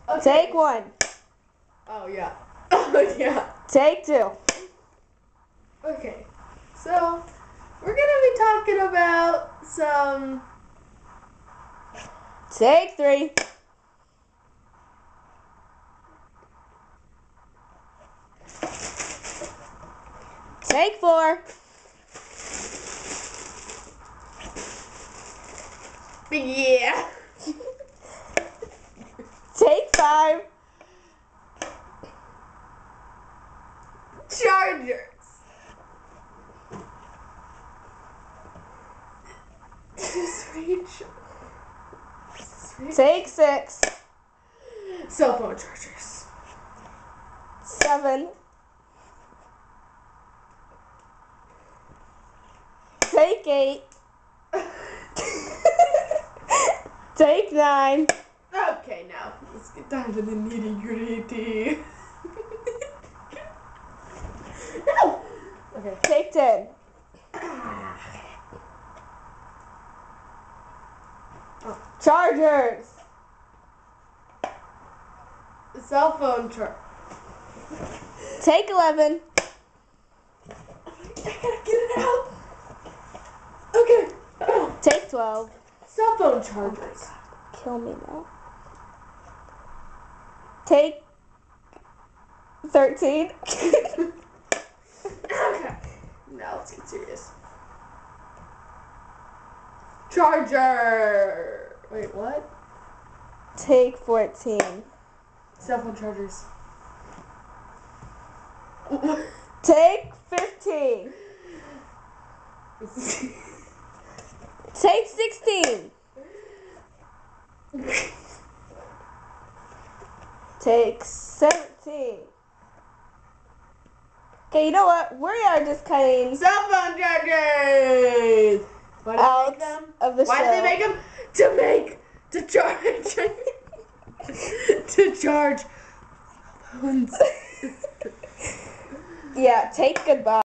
Okay. Take 1. Oh, yeah. Oh, yeah. Take 2. Okay. So, we're going to be talking about some... Take 3. Take 4. Yeah. Take 5. Chargers. Take 6. Cell phone chargers. 7. Take 8. Take 9. Okay, now let's get down to the nitty gritty. No. Okay. Take 10. Chargers. Cell phone charger. Take 11. I gotta get it out. Okay. Take 12. Cell phone chargers. Kill me now. Take 13. Okay. Now let's get serious. Charger. Wait, what? Take 14. Cell phone chargers. Take 15. Take 16. Take 17. Okay, you know what? We are just cutting Cell phone chargers. Why do they out make them? of the Why show. do they make them? To charge. To charge phones. Yeah, take goodbye.